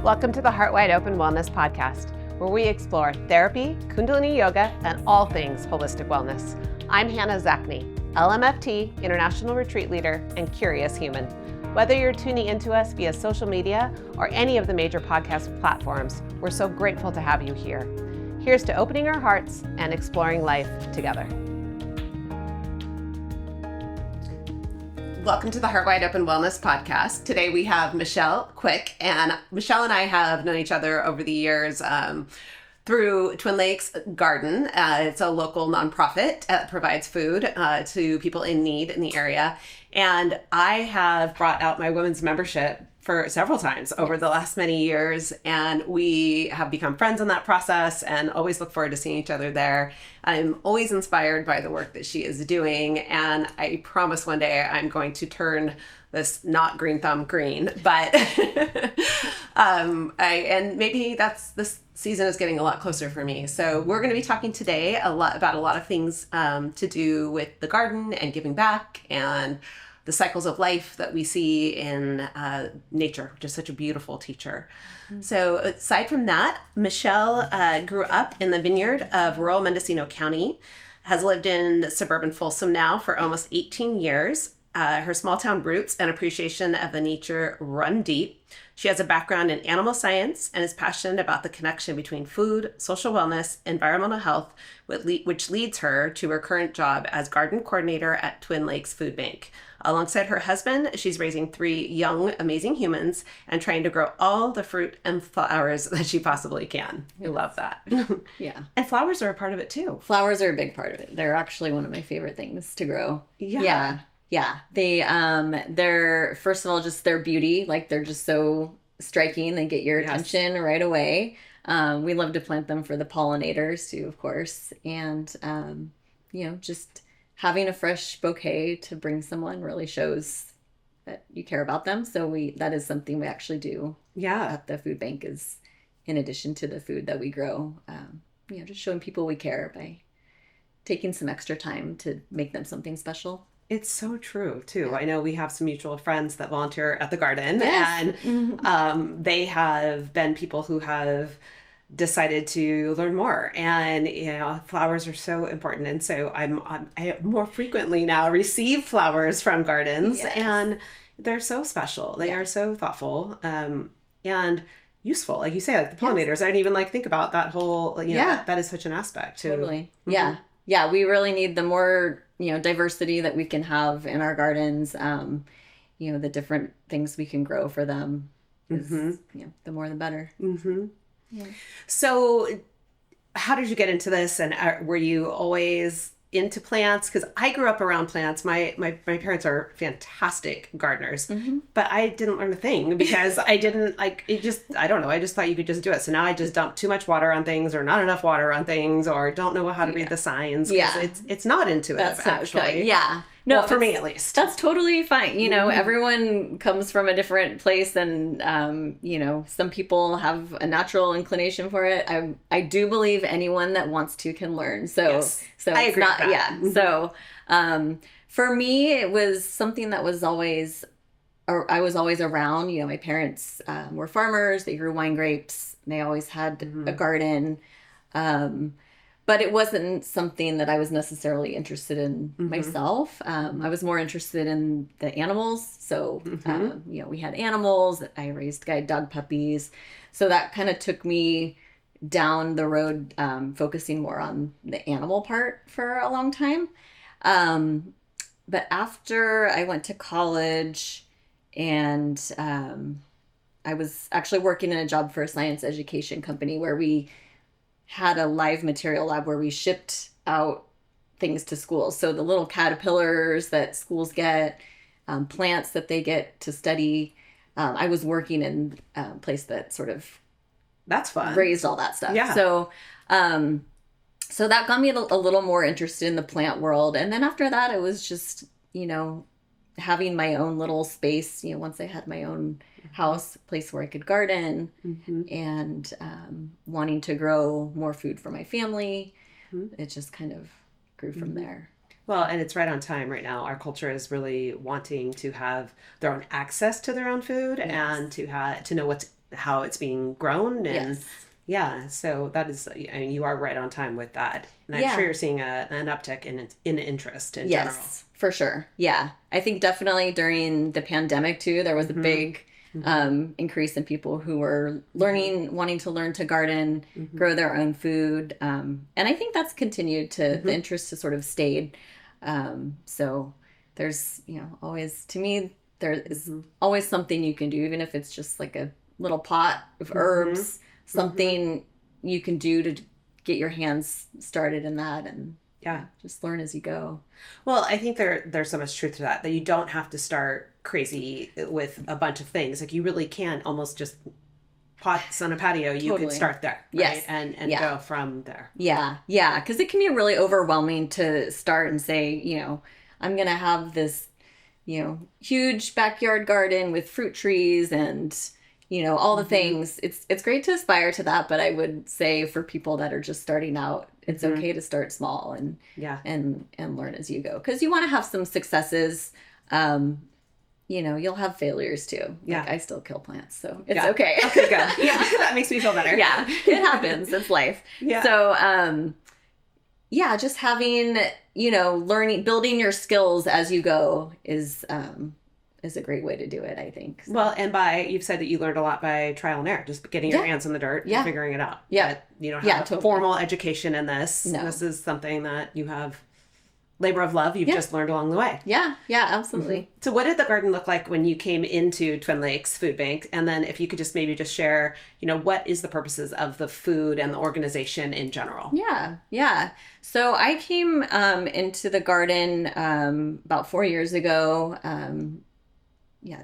Welcome to the Heart Wide Open Wellness Podcast, where we explore therapy, Kundalini Yoga, and all things holistic wellness. I'm Hannah Zackney, LMFT, International Retreat Leader, and Curious Human. Whether you're tuning into us via social media or any of the major podcast platforms, we're so grateful to have you here. Here's to opening our hearts and exploring life together. Welcome to the Heart Wide Open Wellness Podcast. Today we have Michelle Kwek, and Michelle and I have known each other over the years through Twin Lakes Garden. It's a local nonprofit that provides food to people in need in the area. And I have brought out my women's membership for several times over the last many years, and we have become friends in that process and always look forward to seeing each other there. I'm always inspired by the work that she is doing, and I promise one day I'm going to turn this not green thumb green, but and maybe this season is getting a lot closer for me. So we're going to be talking today about a lot of things to do with the garden and giving back and the cycles of life that we see in nature, which is such a beautiful teacher. Mm-hmm. So aside from that, Michelle grew up in the vineyard of rural Mendocino County, has lived in suburban Folsom now for almost 18 years. Her small town roots and appreciation of the nature run deep. She has a background in animal science and is passionate about the connection between food, social wellness, environmental health, which leads her to her current job as garden coordinator at Twin Lakes Food Bank. Alongside her husband, she's raising 3 young, amazing humans and trying to grow all the fruit and flowers that she possibly can. I love that. Yeah. And flowers are a part of it too. Flowers are a big part of it. They're actually one of my favorite things to grow. Yeah. They're, first of all, just their beauty. Like, they're just so striking. They get your attention right away. We love to plant them for the pollinators too, of course. And, just having a fresh bouquet to bring someone really shows that you care about them. So that is something we actually do at the food bank, is in addition to the food that we grow, just showing people we care by taking some extra time to make them something special. It's so true, too. Yeah. I know we have some mutual friends that volunteer at the garden, yes. And they have been people who have decided to learn more. And, flowers are so important. And so I more frequently now receive flowers from gardens, and they're so special. They are so thoughtful and useful. Like you say, like the pollinators, I didn't even think about that whole, that is such an aspect too. Totally. Mm-hmm. Yeah. We really need the more diversity that we can have in our gardens, the different things we can grow for them is, the more the better. Mm-hmm. Yeah. So how did you get into this? And were you always into plants? Because I grew up around plants. My parents are fantastic gardeners, but I didn't learn a thing because I didn't I don't know. I just thought you could just do it. So now I just dump too much water on things, or not enough water on things, or don't know how to read the signs. Yeah. It's not intuitive. That's actually. Okay. Yeah. No, well, for me at least. That's totally fine. Everyone comes from a different place, and some people have a natural inclination for it. I do believe anyone that wants to can learn. So I agree with that. Yeah. Mm-hmm. So for me, it was something that was always, or I was always around. My parents were farmers. They grew wine grapes. They always had a garden. But it wasn't something that I was necessarily interested in myself. I was more interested in the animals. So, we had animals. I raised guide dog puppies. So that kind of took me down the road, focusing more on the animal part for a long time. But after I went to college, and I was actually working in a job for a science education company where we had a live material lab where we shipped out things to schools. So the little caterpillars that schools get, plants that they get to study. I was working in a place that sort of that's fun. Raised all that stuff. Yeah. So that got me a little more interested in the plant world. And then after that, it was just, having my own little space, once I had my own house, place where I could garden, and wanting to grow more food for my family. It just kind of grew from there. Well, and it's right on time right now. Our culture is really wanting to have their own access to their own food, and to know what's how it's being grown. And Yes. yeah, so that is, I mean, you are right on time with that. And I'm Yeah. sure you're seeing an uptick in interest in general. Yes, for sure. Yeah. I think definitely during the pandemic too, there was a big increase in people who were learning, wanting to learn to garden, grow their own food. And I think that's continued to, the interest has sort of stayed. So there's, always, to me, there is always something you can do, even if it's just like a little pot of herbs, something you can do to get your hands started in that, and Yeah. just learn as you go. Well, I think there's so much truth to that you don't have to start crazy with a bunch of things. Like you really can almost just pots on a patio. You Totally. can start there, Yes. right? And Yeah. go from there. Yeah, yeah, because it can be really overwhelming to start and say, I'm gonna have this, huge backyard garden with fruit trees and, all the things. It's great to aspire to that, but I would say for people that are just starting out, it's okay to start small and Yeah. and learn as you go, because you want to have some successes. You'll have failures too. Yeah. Like I still kill plants, so it's Yeah. okay. Okay, good. Yeah, that makes me feel better. Yeah, it happens. It's life. Yeah. So, just having, learning, building your skills as you go is a great way to do it, I think. So, Well, and you've said that you learned a lot by trial and error, just getting your hands in the dirt and figuring it out. Yeah. But you don't Yeah, have totally. formal education in this. No. This is something that you have labor of love. You've just learned along the way. yeah, absolutely. So what did the garden look like when you came into Twin Lakes Food Bank? And then if you could just maybe just share, what is the purposes of the food and the organization in general? Yeah. So I came into the garden about 4 years ago,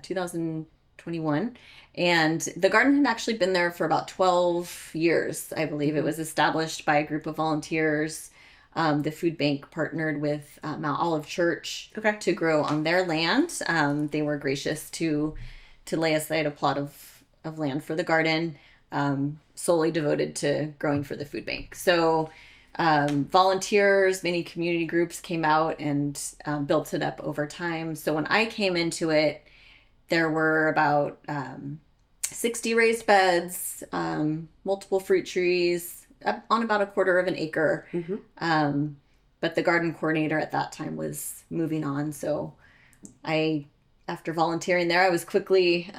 2021. And the garden had actually been there for about 12 years, I believe. It was established by a group of volunteers. The food bank partnered with Mount Olive Church to grow on their land. They were gracious to lay aside a plot of land for the garden, solely devoted to growing for the food bank. So volunteers, many community groups came out and built it up over time. So when I came into it, there were about 60 raised beds, multiple fruit trees, on about a quarter of an acre. But the garden coordinator at that time was moving on. So after volunteering there, I was quickly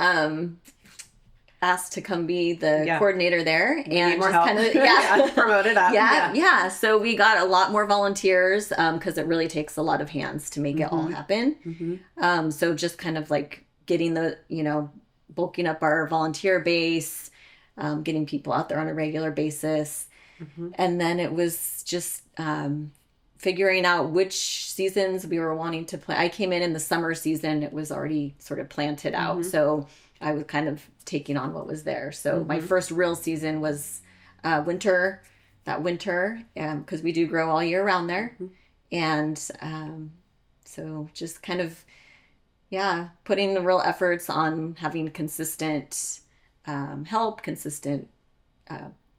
asked to come be the coordinator there. And more just help. Promoted up. Yeah. So we got a lot more volunteers because it really takes a lot of hands to make it all happen. So just kind of like getting bulking up our volunteer base, getting people out there on a regular basis. And then it was just figuring out which seasons we were wanting to plant. I came in the summer season. It was already sort of planted out. So I was kind of taking on what was there. So my first real season was winter, because we do grow all year round there. And so just kind of, putting the real efforts on having consistent help, consistent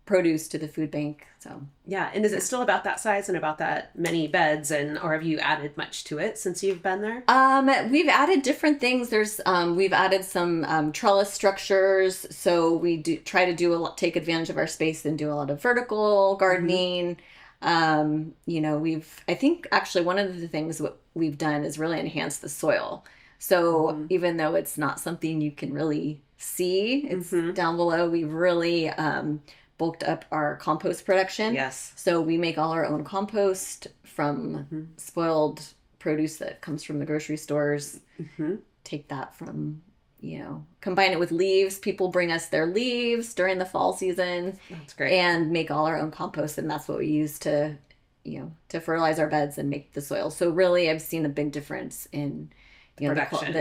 produce to the food bank. So And is it still about that size and about that many beds, or have you added much to it since you've been there? We've added different things. There's we've added some trellis structures, so we try to take advantage of our space and do a lot of vertical gardening. I think actually one of the things what we've done is really enhance the soil. So even though it's not something you can really see, it's down below, we've really bulked up our compost production. Yes. So we make all our own compost from spoiled produce that comes from the grocery stores. Take that from, combine it with leaves. People bring us their leaves during the fall season. That's great. And make all our own compost. And that's what we use to fertilize our beds and make the soil. So really, I've seen a big difference in production.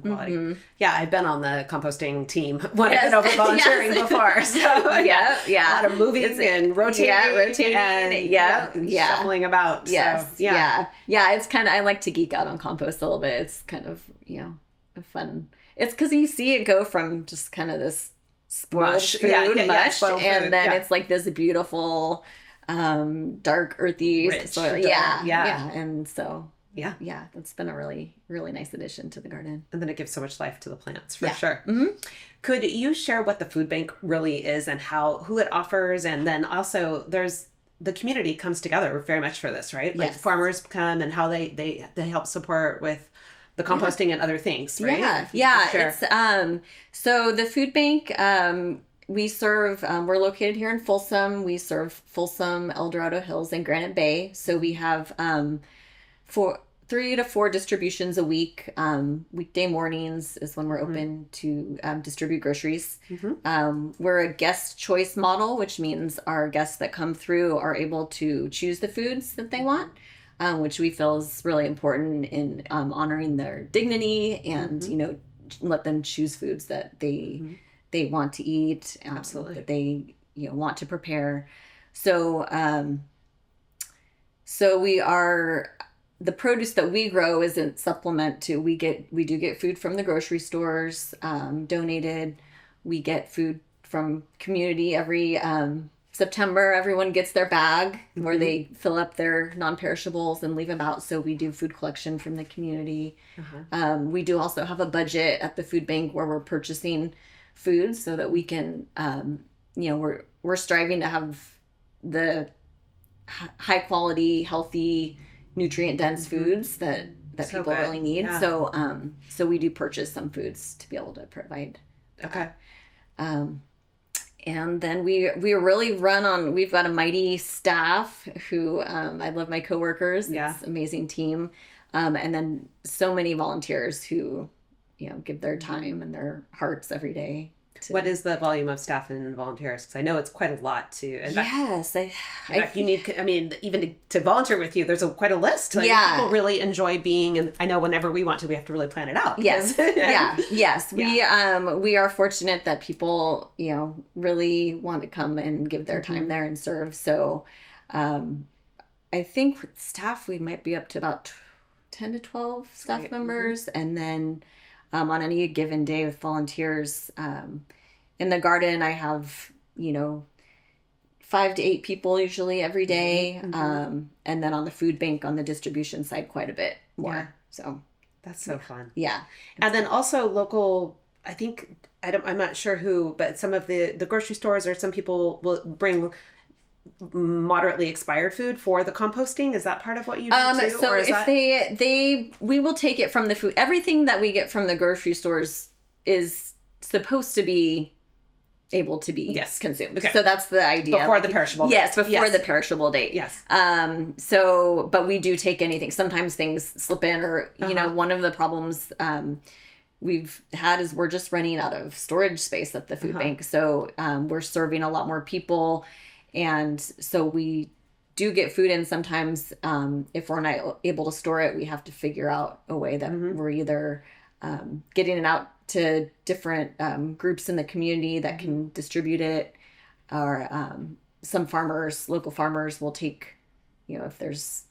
Quality. Yeah, I've been on the composting team when I've been over volunteering before. So a lot of moving and rotating and shuffling about. Yes. So, It's kind of, I like to geek out on compost a little bit. It's kind of, a fun. It's because you see it go from just kind of this spoiled food, mush, spoiled and food, then it's like this beautiful, dark, earthy rich soil. And so. Yeah, it's been a really, really nice addition to the garden. And then it gives so much life to the plants, for sure. Could you share what the food bank really is and who it offers? And then also the community comes together very much for this, right? Like Yes. farmers come and how they help support with the composting and other things, right? Yeah. Sure. It's so the food bank, we serve, we're located here in Folsom. We serve Folsom, El Dorado Hills, and Granite Bay. So we have 3 to 4 distributions a week. Weekday mornings is when we're open to distribute groceries. We're a guest choice model, which means our guests that come through are able to choose the foods that they want, which we feel is really important in honoring their dignity and, let them choose foods that they want to eat, Absolutely. that they want to prepare. So we are, the produce that we grow isn't supplement to, we do get food from the grocery stores donated. We get food from community every September. Everyone gets their bag where they fill up their non-perishables and leave them out. So we do food collection from the community. We do also have a budget at the food bank where we're purchasing food so that we can, we're striving to have the high quality, healthy, nutrient dense foods that So people good. really need. Yeah. So we do purchase some foods to be able to provide. Okay. And then we really we've got a mighty staff who, I love my coworkers. Yeah. It's an amazing team. And then so many volunteers who, give their time and their hearts every day. What is the volume of staff and volunteers? Because I know it's quite a lot to. In fact, you need. I mean, even to volunteer with you, there's quite a list. Like, Yeah. people really enjoy being, and I know whenever we want to, we have to really plan it out. Yes. Yes. We are fortunate that people, really want to come and give their time there and serve. So, I think with staff, we might be up to about 10 to 12 staff Right. members. And then, on any given day with volunteers, in the garden, I have, 5 to 8 people usually every day. And then on the food bank, on the distribution side, quite a bit more. Yeah. So That's so fun. yeah. And then also local, I think, I'm not sure who, but some of the grocery stores or some people will bring moderately expired food for the composting. Is that part of what you do too? So or is if we will take it from the food. Everything that we get from the grocery stores is supposed to be able to be consumed. Okay. So that's the idea. Before the perishable date. Yes, before Yes. the perishable date. Yes. But we do take anything. Sometimes things slip in, or one of the problems we've had is we're just running out of storage space at the food bank. So we're serving a lot more people, and so we do get food in. Sometimes if we're not able to store it, we have to figure out a way that we're either getting it out to different groups in the community that can distribute it, or some local farmers will take, if there's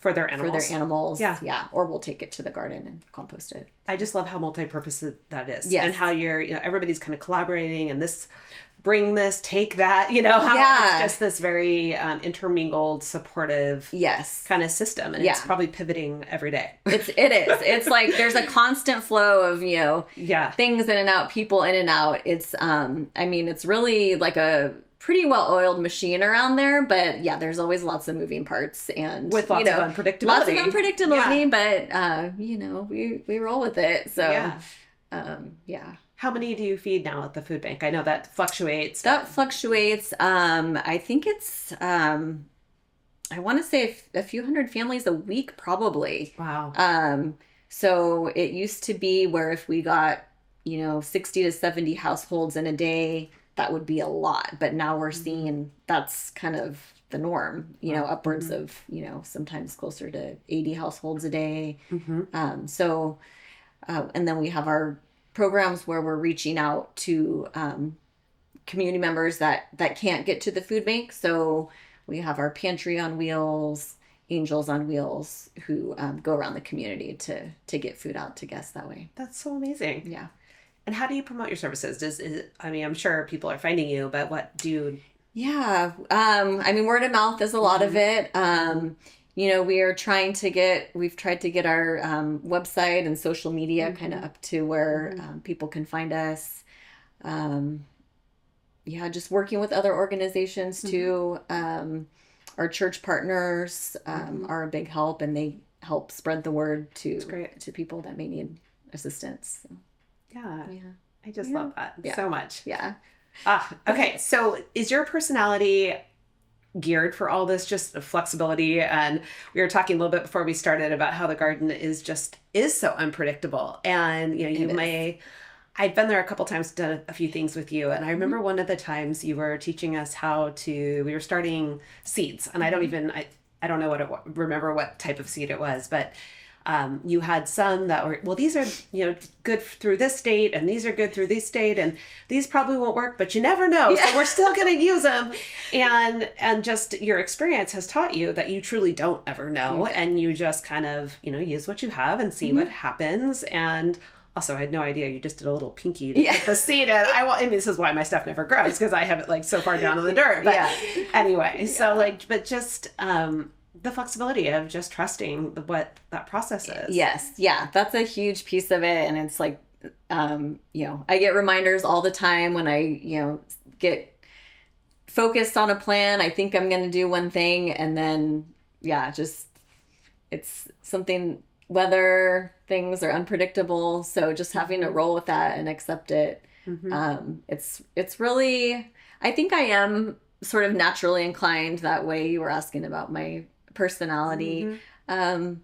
For their animals. Yeah. Or we'll take it to the garden and compost it. I just love how multi-purpose that is. Yes. And how everybody's kind of collaborating, and bring this, take that, how it's just this very intermingled, supportive kind of system. And it's probably pivoting every day. It is. It's like there's a constant flow of, things in and out, people in and out. It's, it's really like a pretty well-oiled machine around there, but there's always lots of moving parts and with lots of unpredictability. But we roll with it. So How many do you feed now at the food bank? I know that fluctuates. I think it's I want to say a few hundred families a week, probably. Wow. So it used to be where if we got 60 to 70 households in a day, that would be a lot. But now we're seeing that's kind of the norm, upwards of, sometimes closer to 80 households a day. And then we have our programs where we're reaching out to community members that can't get to the food bank. So we have our Pantry on Wheels, Angels on Wheels, who go around the community to get food out to guests that way. That's so amazing. Yeah. And how do you promote your services? I'm sure people are finding you, but what do you... Yeah. Word of mouth is a lot of it. We've tried to get our website and social media kind of up to where people can find us. Yeah, just working with other organizations too. Our church partners are a big help, and they help spread the word to people that may need assistance. So, yeah. I just love that so much. Yeah. Okay. So is your personality geared for all this, just flexibility? And we were talking a little bit before we started about how the garden is so unpredictable. And, I've been there a couple times, done a few things with you. And I remember one of the times you were teaching us we were starting seeds. And I don't know remember what type of seed it was, but you had some that were, well, these are, good through this state, and these are good through this state, and these probably won't work, but you never know. Yeah. So we're still going to use them. And just your experience has taught you that you truly don't ever know. And you just kind of, use what you have and see what happens. And also, I had no idea you just did a little pinky to get the seed in. I mean, this is why my stuff never grows, because I have it so far down in the dirt. But anyway, so but just the flexibility of just trusting what that process is. Yes. Yeah. That's a huge piece of it. And it's I get reminders all the time when I, get focused on a plan. I think I'm going to do one thing, and then, it's something, weather things are unpredictable. So just having to roll with that and accept it. It's really, I think I am sort of naturally inclined that way. You were asking about my personality. But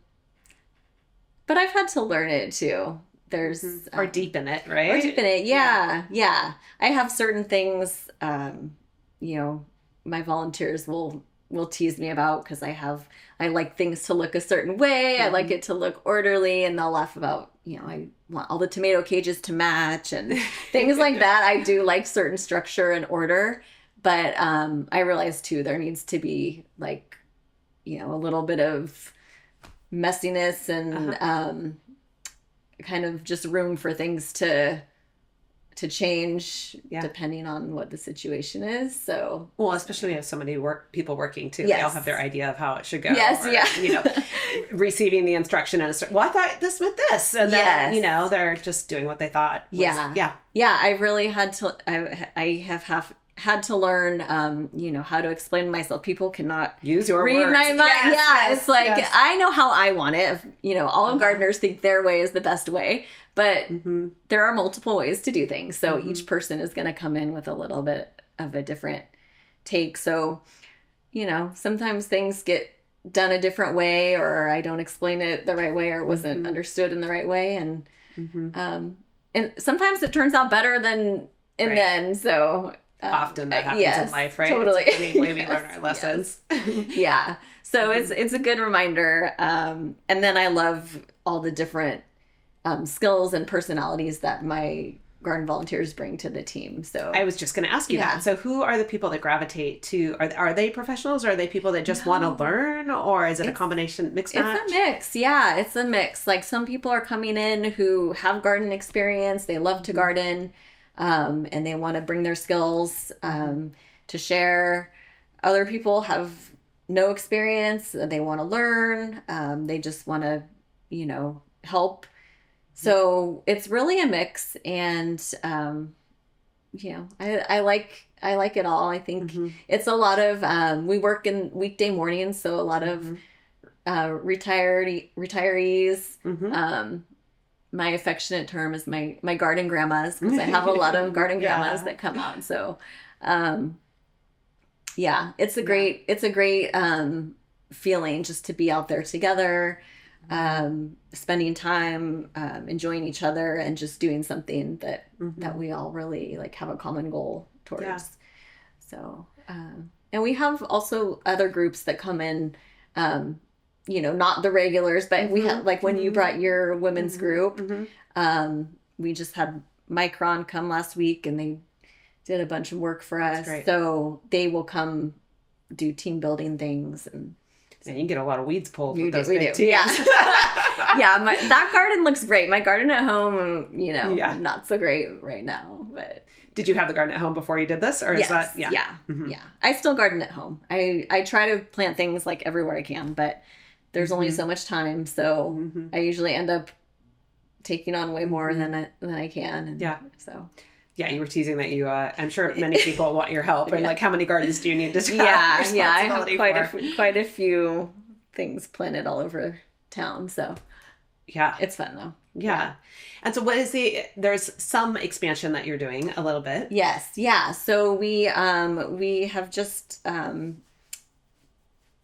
I've had to learn it too. There's or deepen it, right? Or deepen it. Yeah. I have certain things, my volunteers will tease me about, because I like things to look a certain way. I like it to look orderly, and they'll laugh about, I want all the tomato cages to match and things like that. I do like certain structure and order, but I realize too, there needs to be a little bit of messiness and kind of just room for things to change depending on what the situation is. So, well, especially when you have so many people working too. They all have their idea of how it should go. Receiving the instruction and I thought this meant this, and then they're just doing what they thought. I really had to. I have had to learn, how to explain myself. People cannot use your read words. My mind. It's I know how I want it. All gardeners think their way is the best way, but there are multiple ways to do things. So each person is going to come in with a little bit of a different take. So, sometimes things get done a different way, or I don't explain it the right way, or it wasn't understood in the right way. And, and sometimes it turns out better than in the end. So, often that happens in life, right? Totally. It's the way we learn our lessons. So it's a good reminder. And then I love all the different skills and personalities that my garden volunteers bring to the team. So I was just going to ask you that. So who are the people that gravitate to? Are they professionals, or are they people that just want to learn, or is it a combination, mixed match? It's a mix. Yeah, it's a mix. Some people are coming in who have garden experience. They love to garden. And they want to bring their skills to share. Other people have no experience. They want to learn. They just want to, help. So it's really a mix. And, I like it all. I think it's a lot of, we work in weekday mornings. So a lot of retirees. My affectionate term is my garden grandmas, because I have a lot of garden grandmas that come on. So, it's a great feeling just to be out there together, spending time, enjoying each other, and just doing something that we all really have a common goal towards. Yeah. So, and we have also other groups that come in, not the regulars, but we have, when you brought your women's group, we just had Micron come last week, and they did a bunch of work for us. So they will come do team building things, and you can get a lot of weeds pulled with those big teams. Yeah. That garden looks great. My garden at home, not so great right now, but. Did you have the garden at home before you did this, or is that? Yeah. I still garden at home. I try to plant things everywhere I can, but there's only so much time, so I usually end up taking on way more than I can. And so Yeah, you were teasing that you, I'm sure many people want your help. And like, how many gardens do you need to take I have responsibility for? quite a few things planted all over town. So Yeah. it's fun though. Yeah. And so there's some expansion that you're doing a little bit. Yes. Yeah. So we have just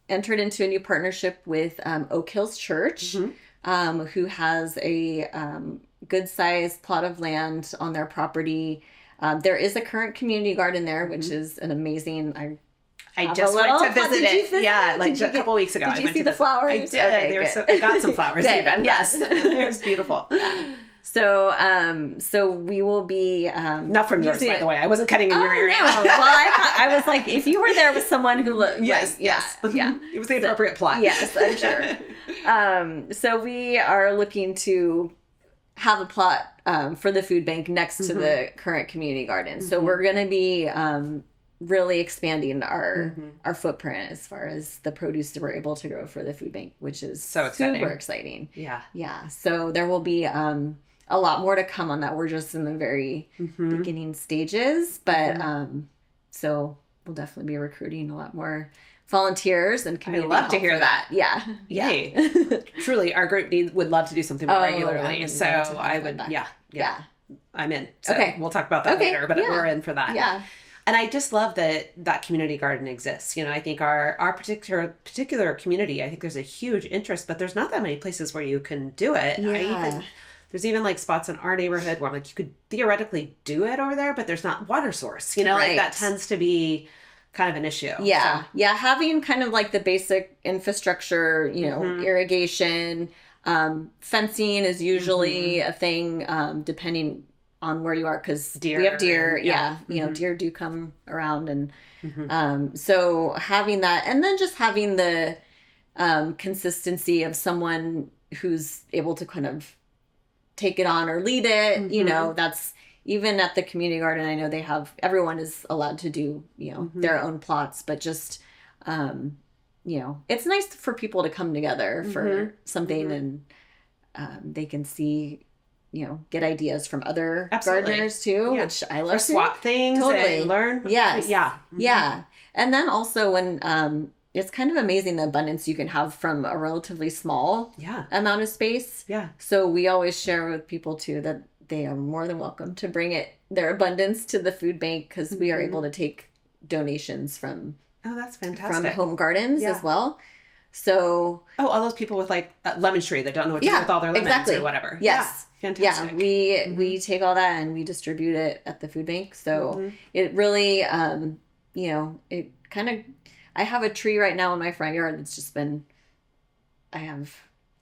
entered into a new partnership with Oak Hills Church, who has a good sized plot of land on their property. There is a current community garden there, which is an amazing. I just went to visit it. Yeah, like a couple weeks ago. Did you see the flowers? I did. Okay, I got some flowers even. Yes, it was beautiful. So we will be not from yours, by the way. I wasn't cutting in your area. No. Well, I was like, if you were there with someone who looked, yes, it was the appropriate plot. Yes, I'm sure. So we are looking to have a plot for the food bank next to the current community garden. So we're going to be really expanding our footprint as far as the produce that we're able to grow for the food bank, which is so exciting. Super exciting. Yeah. So there will be a lot more to come on that. We're just in the very beginning stages, but so we'll definitely be recruiting a lot more volunteers and community. I love to hear that. Yeah. Yay. Truly, our group would love to do something more regularly. So I would, yeah. I'm in. So okay. We'll talk about that later, but we're in for that. Yeah. And I just love that community garden exists. You know, I think our particular community, I think there's a huge interest, but there's not that many places where you can do it. Yeah. There's even like spots in our neighborhood where like you could theoretically do it over there, but there's not water source. You know, like that tends to be kind of an issue. Yeah. So. Yeah. Having kind of like the basic infrastructure, you know, irrigation, fencing is usually a thing, depending on where you are, because we have deer. Yeah. You know, deer do come around. And so having that, and then just having the consistency of someone who's able to kind of take it on or lead it, you know, that's even at the community garden. I know everyone is allowed to do, you know, their own plots, but just, you know, it's nice for people to come together for something and they can see, you know, get ideas from other gardeners too, which I love. Or swap things and learn. Yes. Yeah. Yeah. And then also when, it's kind of amazing the abundance you can have from a relatively small amount of space. Yeah. So we always share with people too that they are more than welcome to bring their abundance to the food bank, because we are able to take donations from that's fantastic. From home gardens as well. So all those people with like a lemon tree that don't know what to do with all their lemons or whatever. Yes. Yeah. Fantastic. Yeah. We take all that and we distribute it at the food bank. So it really you know, it kind of, I have a tree right now in my front yard that's just been, I have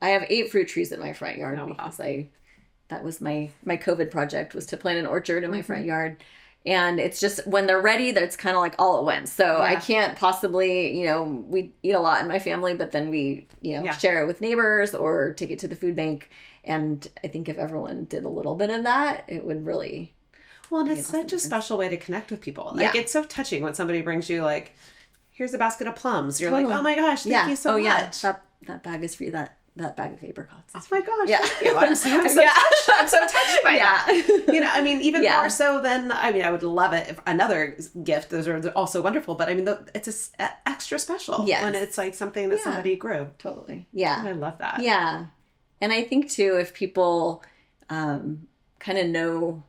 8 fruit trees in my front yard because that was my COVID project, was to plant an orchard in my front yard. And it's just, when they're ready, that's kind of like all at once. So I can't possibly, you know, we eat a lot in my family, but then we, you know, share it with neighbors or take it to the food bank. And I think if everyone did a little bit of that, it would really. Well, and it's such a special way to connect with people. Like it's so touching when somebody brings you like, here's a basket of plums. You're like, oh my gosh, thank you so much. That bag is for you. That bag of apricots. Oh my gosh. Yeah. Thank you. I'm so touched. I'm so touched by that. You know, I mean, even more so than, I mean, I would love it if another gift. Those are also wonderful, but I mean, it's extra special when it's like something that somebody grew. Totally. Yeah. And I love that. Yeah. And I think too, if people kind of know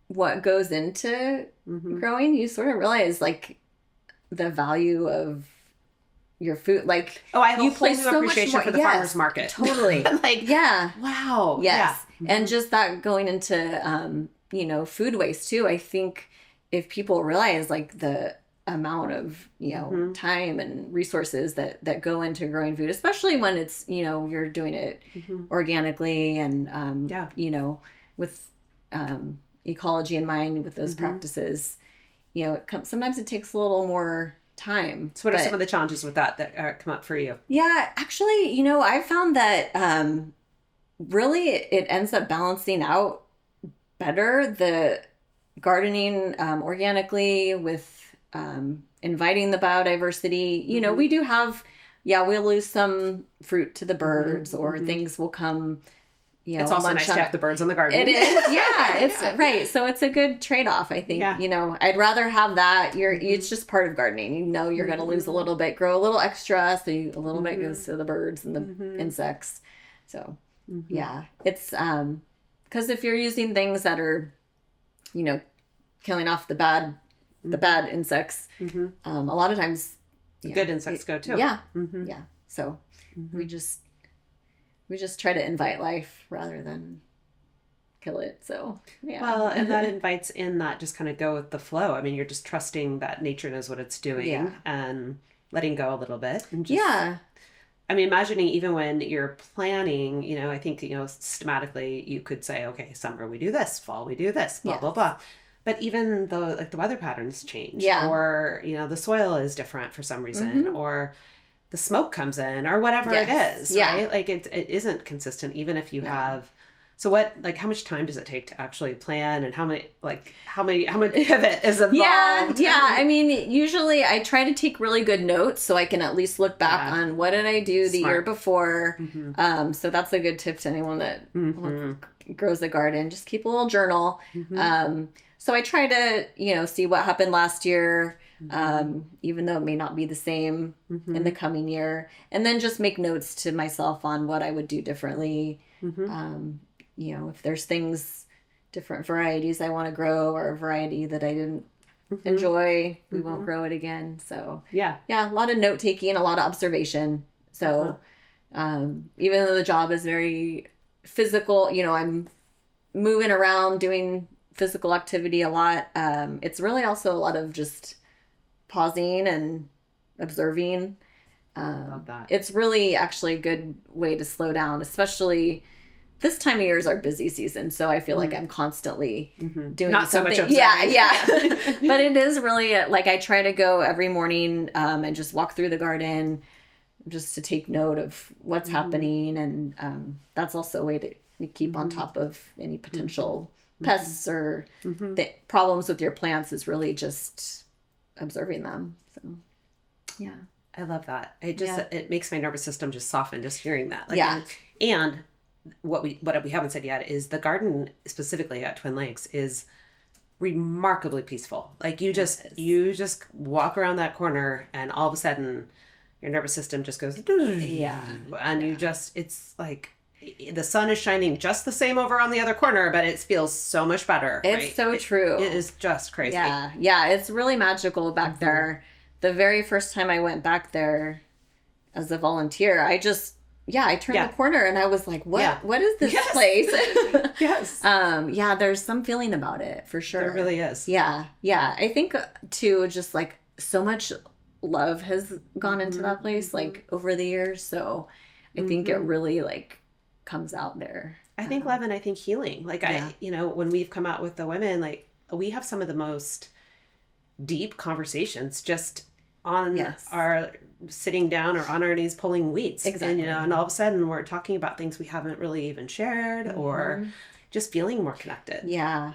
what goes into growing, you sort of realize like the value of your food. Like, I have a whole new appreciation for the farmer's market. Totally. Like, wow. Yes. Yeah. And just that going into, you know, food waste too. I think if people realize like the amount of, you know, time and resources that go into growing food, especially when it's, you know, you're doing it organically and, you know, with ecology in mind, with those practices, you know, sometimes it takes a little more time. So what are some of the challenges with that come up for you? Yeah, actually, you know, I found that really it ends up balancing out better, the gardening organically with inviting the biodiversity. You know, we do have, we'll lose some fruit to the birds or things will come you know, it's also nice to have the birds in the garden. It is, yeah. It's right. So it's a good trade-off, I think. Yeah. You know, I'd rather have that. It's just part of gardening. You know, you're going to lose a little bit, grow a little extra, so a little bit goes to the birds and the insects. So yeah, it's because if you're using things that are, you know, killing off the bad insects, a lot of times good insects go too. Yeah, yeah. So we just try to invite life rather than kill it. So yeah. Well, and that invites in that just kind of go with the flow. I mean, you're just trusting that nature knows what it's doing and letting go a little bit. And just, I mean, imagining even when you're planning, you know, I think, you know, systematically you could say, okay, summer we do this, fall we do this, blah, blah, blah. But even though like the weather patterns change or, you know, the soil is different for some reason or the smoke comes in or whatever it is, right? Like it isn't consistent, even if you have. So what, like, how much time does it take to actually plan, and how many pivot is involved? Yeah. I mean, usually I try to take really good notes so I can at least look back on what did I do the year before. So that's a good tip to anyone that grows a garden. Just keep a little journal. So I try to, you know, see what happened last year, even though it may not be the same in the coming year, and then just make notes to myself on what I would do differently. You know, if there's things, different varieties I want to grow, or a variety that I didn't enjoy, we won't grow it again. So yeah, a lot of note taking, a lot of observation. So even though the job is very physical, you know, I'm moving around doing physical activity a lot. It's really also a lot of just pausing and observing. Love that. It's really actually a good way to slow down, especially this time of year is our busy season. So I feel like I'm constantly doing not something. So much observing. Yeah. But it is really like I try to go every morning and just walk through the garden just to take note of what's happening. And that's also a way to keep on top of any potential pests or the problems with your plants, is really just observing them. So yeah, I love that. It just it makes my nervous system just soften just hearing that. Like, and what we haven't said yet is the garden specifically at Twin Lakes is remarkably peaceful. Like you just walk around that corner and all of a sudden your nervous system just goes and you just, it's like the sun is shining just the same over on the other corner, but it feels so much better. It's so true. It is just crazy. Yeah, it's really magical back there. The very first time I went back there as a volunteer, I turned the corner and I was like, what is this place? There's some feeling about it for sure. There really is. Yeah. I think too, just like so much love has gone into that place like over the years. So I think it really like comes out there. I think love, and I think healing. Like you know, when we've come out with the women, like we have some of the most deep conversations just on our sitting down or on our knees pulling weeds. Exactly. And, you know, and all of a sudden we're talking about things we haven't really even shared or just feeling more connected. Yeah.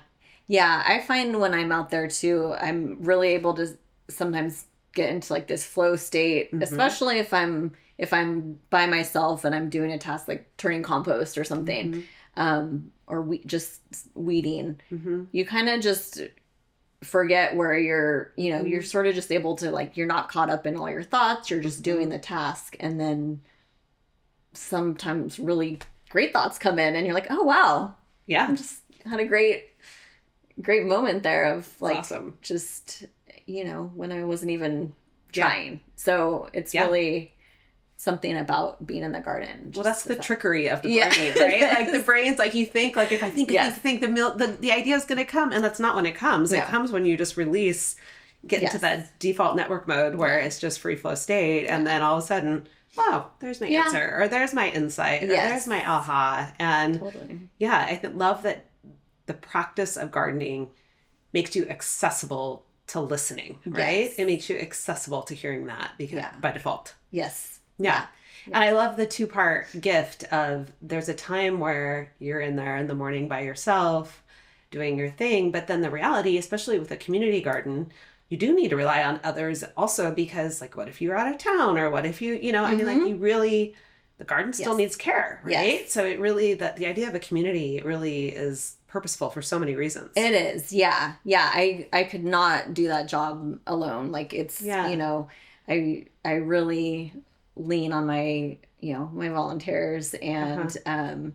I find when I'm out there too, I'm really able to sometimes get into like this flow state, especially if I'm by myself and I'm doing a task like turning compost or something, or just weeding. You kind of just forget where you're, you know, you're sort of just able to like, you're not caught up in all your thoughts. You're just doing the task. And then sometimes really great thoughts come in and you're like, oh, wow. Yeah. I just had a great moment there of like, just, you know, when I wasn't even trying. So it's really something about being in the garden. Well, that's the trickery of the brain, right? Like the brain's like, you think like, if I think the idea is going to come, and that's not when it comes. It comes when you just get into that default network mode where it's just free flow state. And then all of a sudden, oh, there's my answer, or there's my insight, or there's my aha. And I love that the practice of gardening makes you accessible to listening, right? It makes you accessible to hearing that because by default. Yeah. And I love the 2-part gift of there's a time where you're in there in the morning by yourself doing your thing. But then the reality, especially with a community garden, you do need to rely on others also, because like, what if you're out of town, or what if you know, I mean, like you really the garden still needs care, right? So it really, the idea of a community really is purposeful for so many reasons. It is. Yeah. Yeah. I could not do that job alone. Like it's, you know, I really lean on my, you know, my volunteers and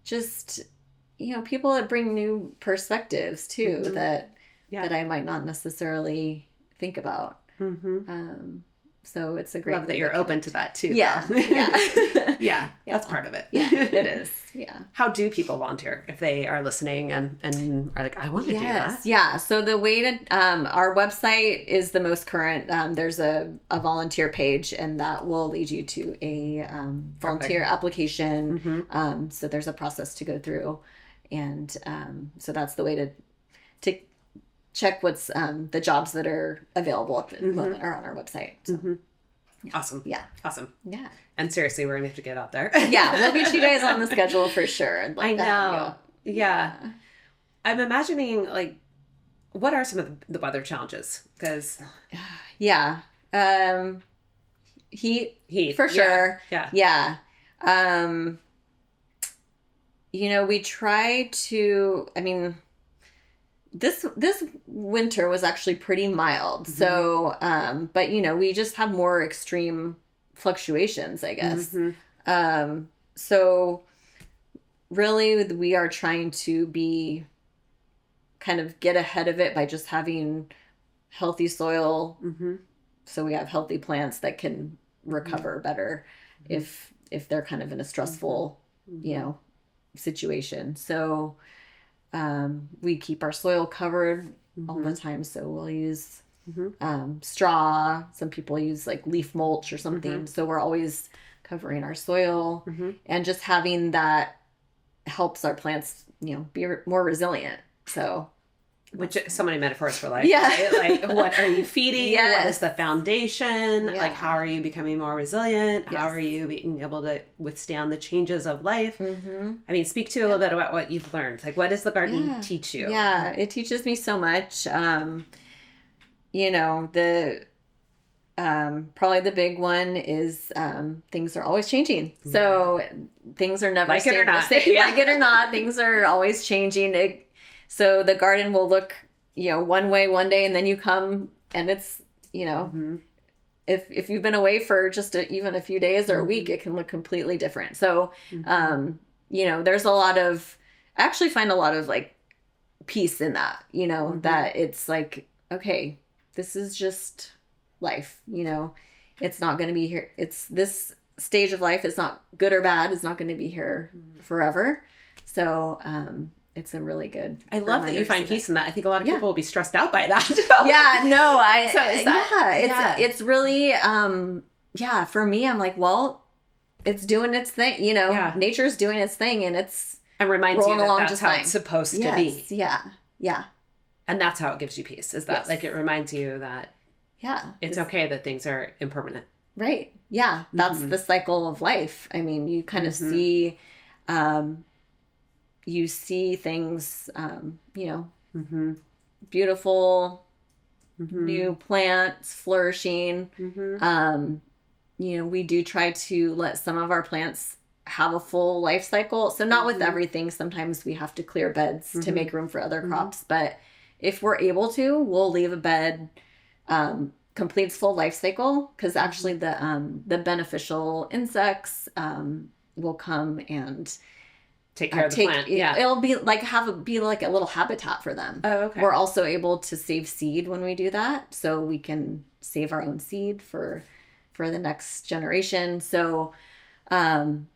just, you know, people that bring new perspectives too that I might not necessarily think about. So it's a great love that you're open to that too. Yeah. Yeah. That's part of it. Yeah, it is. Yeah. How do people volunteer if they are listening and are like, I want to do that? Yeah. So the way to, our website is the most current. There's a volunteer page and that will lead you to a volunteer application. So there's a process to go through. And so that's the way to check what's the jobs that are available at the moment are on our website. So. Awesome. Yeah. Awesome. Yeah. And seriously, we're going to have to get out there. Yeah. We'll get you guys on the schedule for sure. I know. Yeah. I'm imagining, like, what are some of the weather challenges? Because... Yeah. Heat. For sure. Yeah. You know, we try to, I mean... This winter was actually pretty mild. So, but you know, we just have more extreme fluctuations, I guess. So really we are trying to kind of get ahead of it by just having healthy soil. So we have healthy plants that can recover better if they're kind of in a stressful, you know, situation. So, we keep our soil covered all the time. So we'll use straw. Some people use like leaf mulch or something. So we're always covering our soil and just having that helps our plants, you know, be more resilient. So, which is so many metaphors for life. Right? Like, what are you feeding? What is the foundation? Like, how are you becoming more resilient? How are you being able to withstand the changes of life? I mean, speak to a little bit about what you've learned. Like, what does the garden teach you? Yeah, it teaches me so much. You know, probably the big one is things are always changing. So things are never staying the same. Like it or not, things are always changing. So the garden will look, you know, one way one day, and then you come and it's, you know, if you've been away for just even a few days or a week, it can look completely different. So, you know, there's I actually find a lot of like peace in that, you know, that it's like, okay, this is just life, you know, it's not going to be here. It's this stage of life. It's not good or bad. It's not going to be here forever. So, it's a really good. I love that you find peace in that. I think a lot of people will be stressed out by that. It's really, for me, I'm like, well, it's doing its thing, you know, nature's doing its thing and it's reminds you that that's how it's supposed to be. Yeah. And that's how it gives you peace is that like, it reminds you that it's okay that things are impermanent. Right. Yeah. That's the cycle of life. I mean, you kind of see, you see things, you know, beautiful new plants flourishing. You know, we do try to let some of our plants have a full life cycle. So not with everything. Sometimes we have to clear beds to make room for other crops. But if we're able to, we'll leave a bed completes full life cycle because actually the beneficial insects will come and take care of the plant. It'll be like be like a little habitat for them. Oh, okay. We're also able to save seed when we do that, so we can save our own seed for the next generation. So, when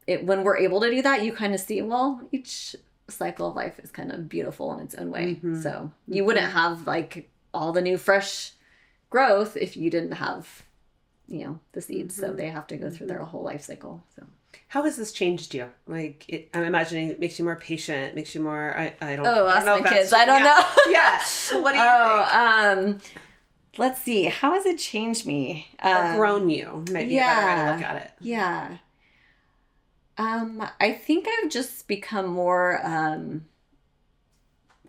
we're able to do that, you kind of see, well, each cycle of life is kind of beautiful in its own way. So you wouldn't have like all the new fresh growth if you didn't have, you know, the seeds. So they have to go through their whole life cycle. So. How has this changed you? Like, I'm imagining it makes you more patient, makes you more, I don't ask my kids. I don't know. Yeah. So what do you think? Let's see. How has it changed me? Or grown you? Maybe a better way to look at it. Yeah. I think I've just become more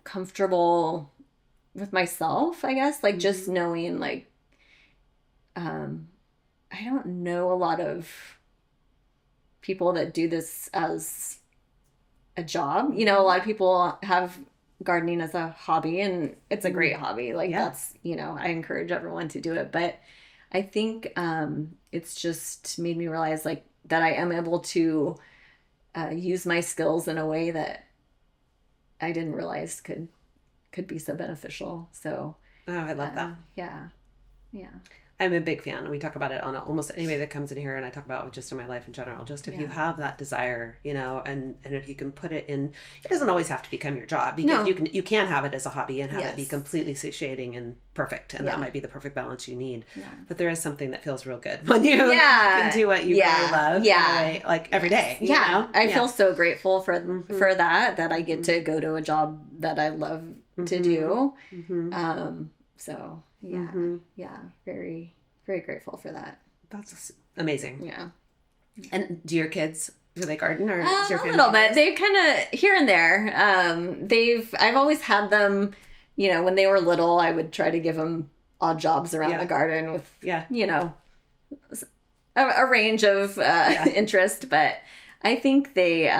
comfortable with myself, I guess. Like, just knowing, like, I don't know a lot of people that do this as a job. You know, a lot of people have gardening as a hobby, and it's a great hobby. Like that's, you know, I encourage everyone to do it. But I think it's just made me realize like that I am able to use my skills in a way that I didn't realize could be so beneficial. So I love that. Yeah. I'm a big fan. We talk about it on almost anybody that comes in here, and I talk about just in my life in general. Just if you have that desire, you know, and if you can put it in, it doesn't always have to become your job, because you can have it as a hobby and have it be completely satiating and perfect, and that might be the perfect balance you need. But there is something that feels real good when you can do what you really love, way, like every day. You know? I feel so grateful for that I get to go to a job that I love to do. So very, very grateful for that. That's amazing. Yeah. And do your kids, do they garden, or is your a family? little bit. They kind of here and there. I've always had them, you know, when they were little, I would try to give them odd jobs around the garden with, you know, a range of interest. But I think they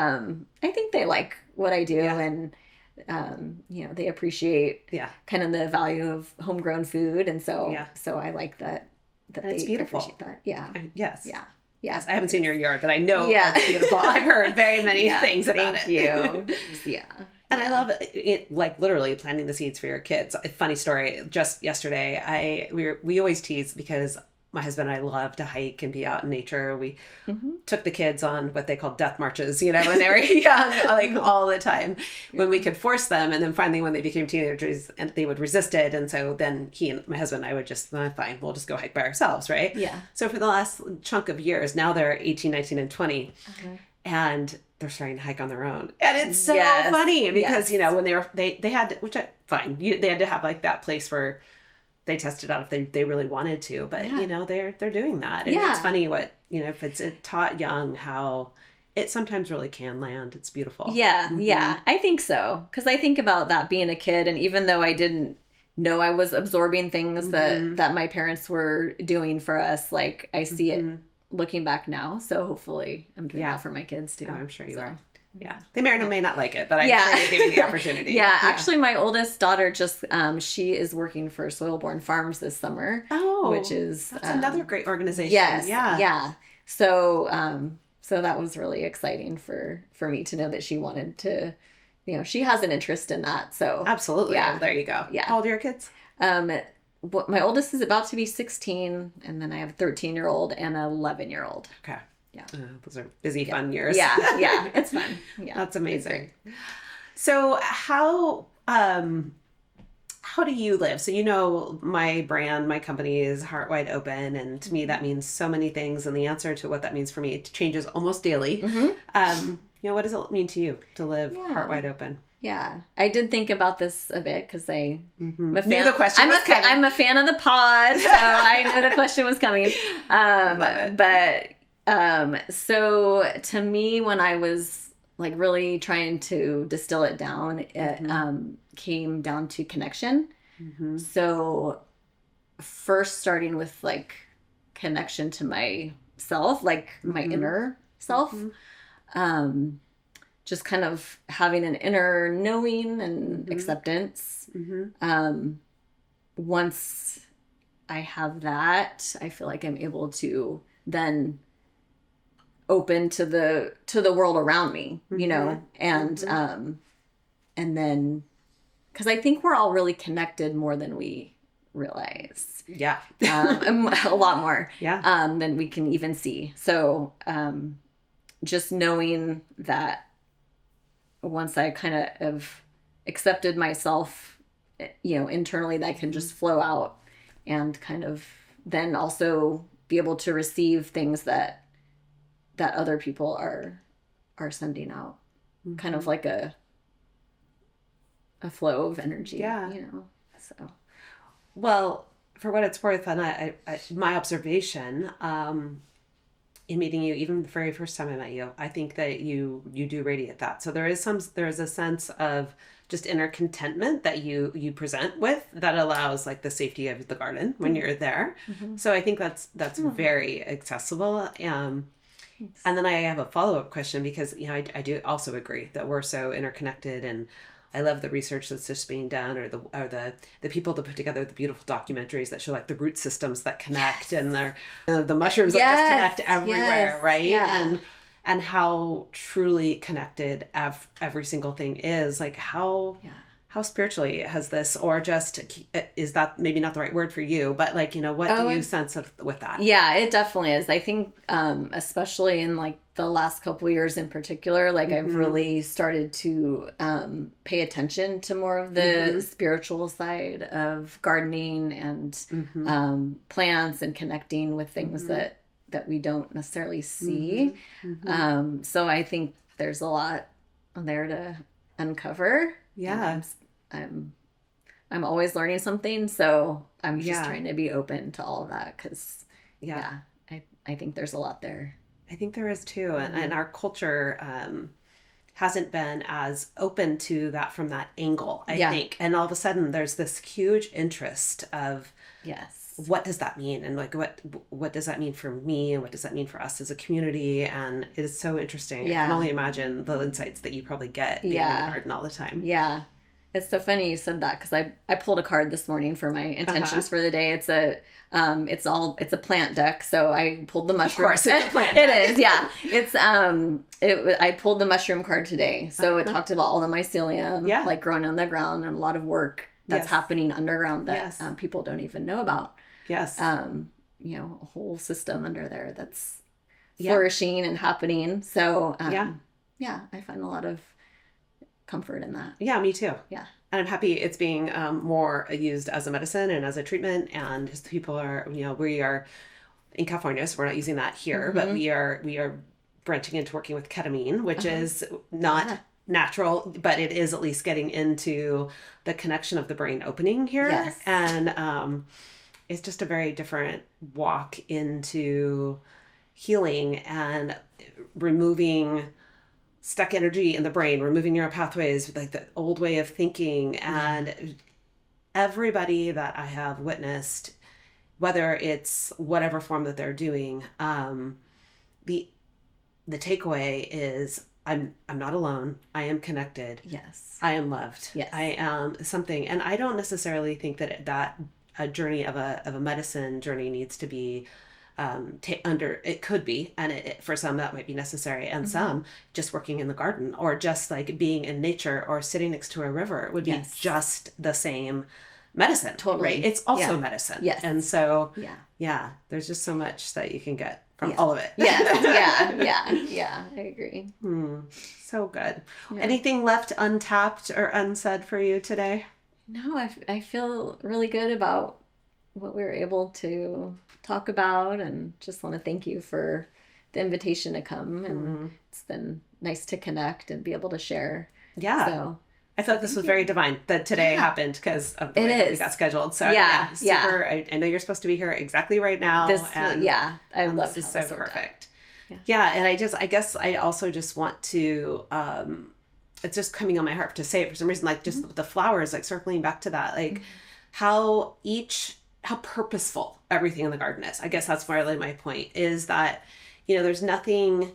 like what I do, and you know, they appreciate kind of the value of homegrown food, and so I like that it's they beautiful. appreciate that. Yes. I haven't seen your yard, but I know it's beautiful. I've heard very many things about it. Thank you. And I love it, like literally planting the seeds for your kids. A funny story, just yesterday, we always tease because my husband and I love to hike and be out in nature. We took the kids on what they call death marches, you know, when they were young, like all the time, when we could force them. And then finally, when they became teenagers, and they would resist it. And so then my husband and I would just, fine, we'll just go hike by ourselves, right? Yeah. So for the last chunk of years, now they're 18, 19, and 20. And they're starting to hike on their own. And it's so funny because, you know, when they had to, they had to have like that place where they tested out if they really wanted to, but you know, they're doing that. And it's funny what, you know, if it's taught young, how it sometimes really can land. It's beautiful. Yeah, I think so. Because I think about that being a kid, and even though I didn't know I was absorbing things that my parents were doing for us, like I see it looking back now. So hopefully I'm doing that for my kids too. Oh, I'm sure you are. Yeah. They may or may not like it, but I'm sure you're giving the opportunity. Actually my oldest daughter just, she is working for Soil-Born Farms this summer. Oh, which is that's another great organization. Yes. Yeah. So that was really exciting for me to know that she wanted to, you know, she has an interest in that. So absolutely. Yeah. Well, there you go. Yeah. How old are your kids? My oldest is about to be 16, and then I have a 13-year-old and an 11-year-old. Okay. Yeah. Those are busy, fun years. Yeah. It's fun. Yeah. That's amazing. So how do you live? So, you know, my brand, my company is Heart Wide Open. And to me, that means so many things. And the answer to what that means for me, it changes almost daily. You know, what does it mean to you to live Heart Wide Open? Yeah, I did think about this a bit because I'm a fan. Knew the question was coming. I'm a fan of the pod, so I knew the question was coming. So to me, when I was like really trying to distill it down, it came down to connection. So first starting with like connection to myself, like my inner self. Just kind of having an inner knowing and acceptance. Once I have that, I feel like I'm able to then open to the world around me, you know, and then, because I think we're all really connected more than we realize. Yeah. A lot more. Yeah. Than we can even see. So just knowing that once I kind of have accepted myself, you know, internally, that can just flow out and kind of then also be able to receive things that other people are sending out, kind of like a flow of energy. Yeah, you know. So, well, for what it's worth, and I my observation, in meeting you, even the very first time I met you, I think that you do radiate that. So there is a sense of just inner contentment that you present with that allows like the safety of the garden when you're there. So I think that's very accessible. And then I have a follow-up question because, I do also agree that we're so interconnected, and I love the research that's just being done, or the people that put together the beautiful documentaries that show like the root systems that connect, and the mushrooms that just connect everywhere, right? Yeah. And how truly connected every single thing is. Like how spiritually has this, or just, is that maybe not the right word for you, but like, what do you sense with that? Yeah, it definitely is. I think, especially in like the last couple of years in particular, like I've really started to pay attention to more of the spiritual side of gardening and plants and connecting with things that we don't necessarily see. So I think there's a lot there to uncover. Yeah. I'm always learning something, so I'm just trying to be open to all of that, because I think there's a lot there. I think there is too, and our culture hasn't been as open to that from that angle, I think. And all of a sudden there's this huge interest of what does that mean, and like what does that mean for me, and what does that mean for us as a community? And it is so interesting. I can only imagine the insights that you probably get being in the garden all the time. It's so funny you said that, because I pulled a card this morning for my intentions for the day. It's a plant deck, so I pulled the mushroom. Of course, it's a plant deck. It is, yeah. It's I pulled the mushroom card today, so it talked about all the mycelium, like growing on the ground, and a lot of work that's happening underground that people don't even know about. A whole system under there that's flourishing and happening. So I find a lot of comfort in that. Yeah, me too. Yeah. And I'm happy it's being more used as a medicine and as a treatment. And just people are, we are in California, so we're not using that here, but we are branching into working with ketamine, which is not natural, but it is at least getting into the connection of the brain opening here. And it's just a very different walk into healing and removing stuck energy in the brain, removing neural pathways, like the old way of thinking. And everybody that I have witnessed, whether it's whatever form that they're doing, the takeaway is I'm not alone. I am connected. Yes. I am loved. Yes. I am something. And I don't necessarily think that a journey of a medicine journey needs to be it could be, and it for some that might be necessary, and some just working in the garden, or just like being in nature, or sitting next to a river would be just the same medicine. Totally. Right? It's also medicine. Yes. And so there's just so much that you can get from all of it. Yeah, I agree. So good. Anything left untapped or unsaid for you today? No, I feel really good about what we were able to talk about, and just want to thank you for the invitation to come. And it's been nice to connect and be able to share. So I feel like this was very divine that today happened, because of the way that we got scheduled. So super. I know you're supposed to be here exactly right now. I love this. Is so perfect. And I guess I also just want to it's just coming on my heart to say it for some reason, like just the flowers, like circling back to that, like how purposeful everything in the garden is. I guess that's really my point, is that, there's nothing,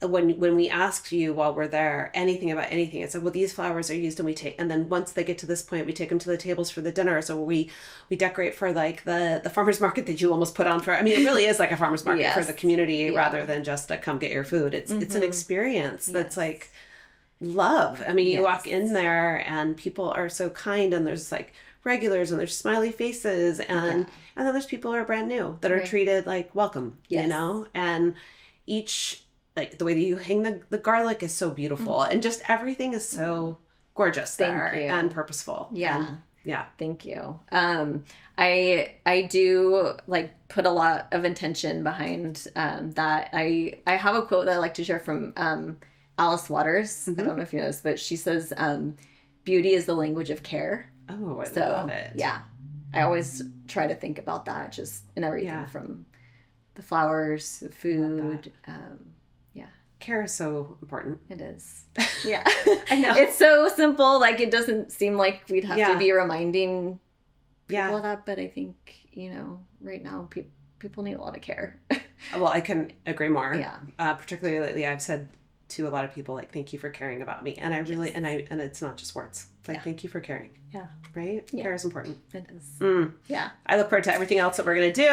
when we asked you while we're there anything about anything, it's like, well, these flowers are used, and then once they get to this point, we take them to the tables for the dinner. So we decorate for like the farmer's market that you almost put on for, it really is like a farmer's market for the community, rather than just a come get your food. It's an experience that's like love. You walk in there and people are so kind, and there's like regulars, and there's smiley faces, and then there's people who are brand new that are treated like welcome, and each, like the way that you hang the garlic is so beautiful, and just everything is so gorgeous there and purposeful. Thank you. I do like put a lot of intention behind that. I have a quote that I like to share from Alice Waters. I don't know if you know this, but she says, beauty is the language of care. Oh, I love it. Yeah. I always try to think about that, just in everything from the flowers, the food. Care is so important. It is. Yeah. I know. It's so simple. Like, it doesn't seem like we'd have to be reminding people of that, but I think, right now people need a lot of care. Well, I couldn't agree more. Yeah. Particularly lately, I've said to a lot of people, like, thank you for caring about me. And I really, and it's not just words. Like, thank you for caring. Yeah. Right? Yeah. Care is important. It is. Yeah. I look forward to everything else that we're going to do.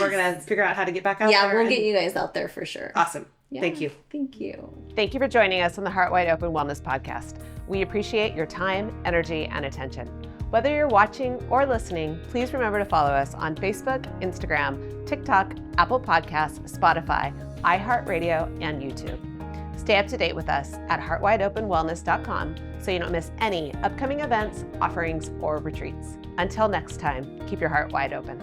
We're going to figure out how to get back out there. Yeah, we'll get you guys out there for sure. Awesome. Yeah. Thank you. Thank you. Thank you for joining us on the Heart Wide Open Wellness Podcast. We appreciate your time, energy, and attention. Whether you're watching or listening, please remember to follow us on Facebook, Instagram, TikTok, Apple Podcasts, Spotify, iHeartRadio, and YouTube. Stay up to date with us at heartwideopenwellness.com so you don't miss any upcoming events, offerings, or retreats. Until next time, keep your heart wide open.